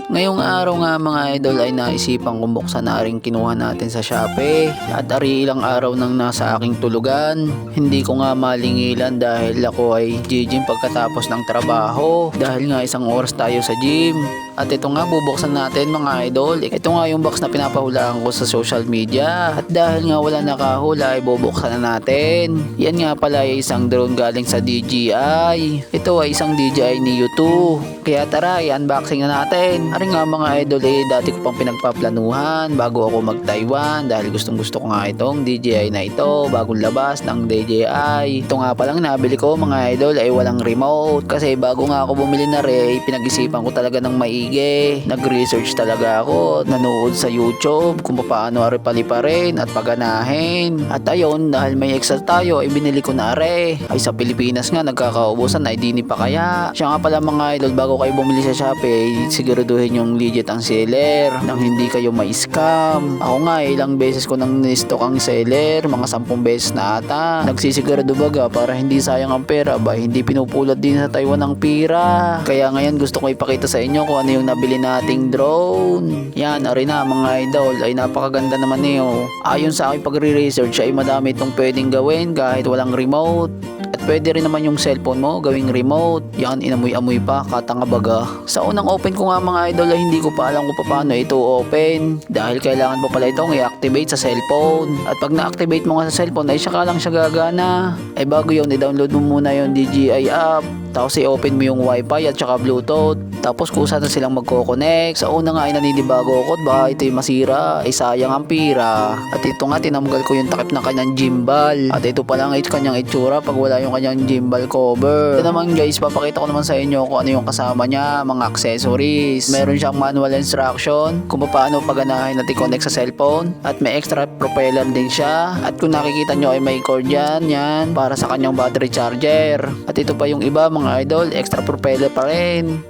Ngayong araw nga mga idol ay naisipan kong buksan na rin kinuha natin sa Shopee. At ari ilang araw nang nasa aking tulugan. Hindi ko nga malingilan dahil ako ay gym pagkatapos ng trabaho. Dahil nga isang oras tayo sa gym. At ito nga bubuksan natin mga idol. Ito nga yung box na pinapahulaan ko sa social media. At dahil nga wala nakahula ay bubuksan na natin. Yan nga pala ay isang drone galing sa DJI. Ito ay isang DJI Neo 2. Kaya tara i-unboxing na natin. Ari nga mga idol dati ko pang pinagpaplanuhan bago ako mag-Taiwan dahil gustong gusto ko nga itong DJI na ito, bagong labas ng DJI. Ito nga palang nabili ko mga idol ay walang remote kasi bago nga ako bumili na rin, pinag-isipan ko talaga ng maigi. Nag-research talaga ako, nanood sa YouTube kung paano ari paliparin at paganahin. At ayun, dahil may extra tayo ay binili ko na are. Ay sa Pilipinas nga nagkakaubusan ay di ni pa kaya. Siya nga pala mga idol, bago kayo bumili sa Shopee, siguraduhin yung legit ang seller nang hindi kayo ma-scam. Ako nga ilang beses ko nang ni-stock ang seller, mga 10 beses na ata. Nagsisigurado baga para hindi sayang ang pera ba, hindi pinupulot din sa Taiwan ang pira. Kaya ngayon gusto ko ipakita sa inyo kung ano yung nabili nating drone. Yan, ari na mga idol, ay napakaganda naman niyo. Ayon sa aking pagre-research ay madami itong pwedeng gawin kahit walang remote. At pwede rin naman yung cellphone mo gawing remote. Yan, inamoy-amoy pa, katanga baga. Sa unang open ko nga mga idol ay hindi ko pa alam kung paano ito open. Dahil kailangan mo pala itong i-activate sa cellphone. At pag na-activate mo nga sa cellphone ay saka lang siya gagana. Ay bago yun, i-download mo muna yung DJI app. Tapos i-open mo yung wifi at saka bluetooth. Tapos kusa na silang magko-connect. Sa una nga ay naninibago ako at baka ito'y masira. Ay sayang ang pira. At ito nga tinanggal ko yung takip ng kanyang gimbal. At ito pa lang ito kanyang itsura pag wala yung kanyang gimbal cover. Ito naman guys, papakita ko naman sa inyo kung ano yung kasama niya, mga accessories. Meron siyang manual instruction kung paano paganahin at i-connect sa cellphone. At may extra propeller din siya. At kung nakikita nyo ay may cord yan para sa kanyang battery charger. At ito pa yung iba mga idol, extra propeller pa rin.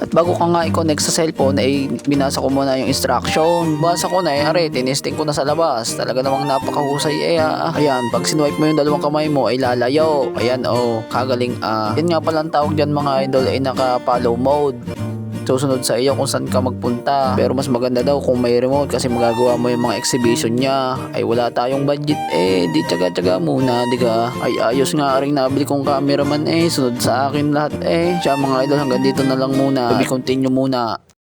At bago ka nga i-connect sa cellphone ay binasa ko muna yung instruction. Basa ko na tinesting ko na sa labas. Talaga namang napakahusay Ayan, pag sinuwipe mo yung dalawang kamay mo ay lalayo. Ayan kagaling Yan nga palang tawag dyan mga idol ay naka-follow mode. Susunod sa iyo kung saan ka magpunta. Pero mas maganda daw kung may remote kasi magagawa mo yung mga exhibition niya. Ay wala tayong budget di tsaga-tsaga muna, di ka? Ay ayos nga ring nabili kong cameraman sunod sa akin lahat Siya mga idol, hanggang dito na lang muna. Continue muna.